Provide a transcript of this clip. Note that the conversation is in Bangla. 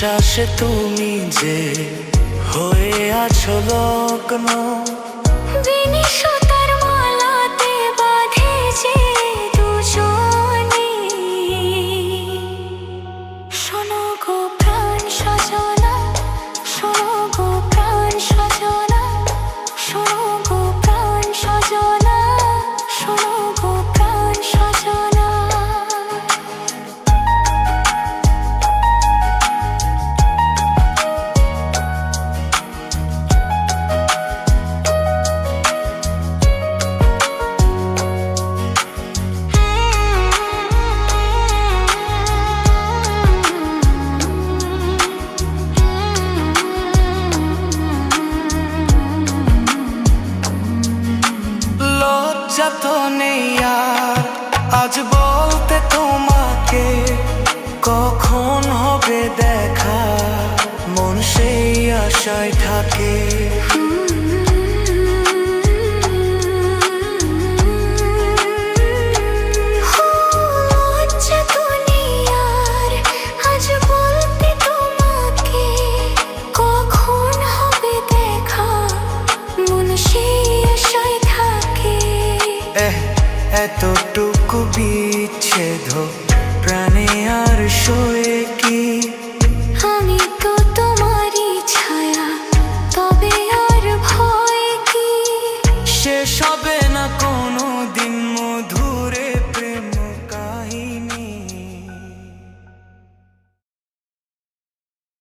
নিঃশ্বাসে তুমি যে হয়ে আছো লগ্ন, বিনিশতার মালাতে বাঁধেছে দুজনে। শোনো গো প্রাণ সজনা, শোনো গো প্রাণ সজনা, শোনো গো প্রাণ সজনা, শোনো গো প্রাণ সজনা। লজ্জা তো নেই আর আজ বলতে তোমাকে, কখন হবে দেখা মন সেই আশায় থাকে। লজ্জা তো নেই আর আজ বলতে তোমাকে, কখন হবে দেখা মন সেই আশায় থাকে। এতটুকু বিচ্ছেদ প্রাণে আর সয়ে কি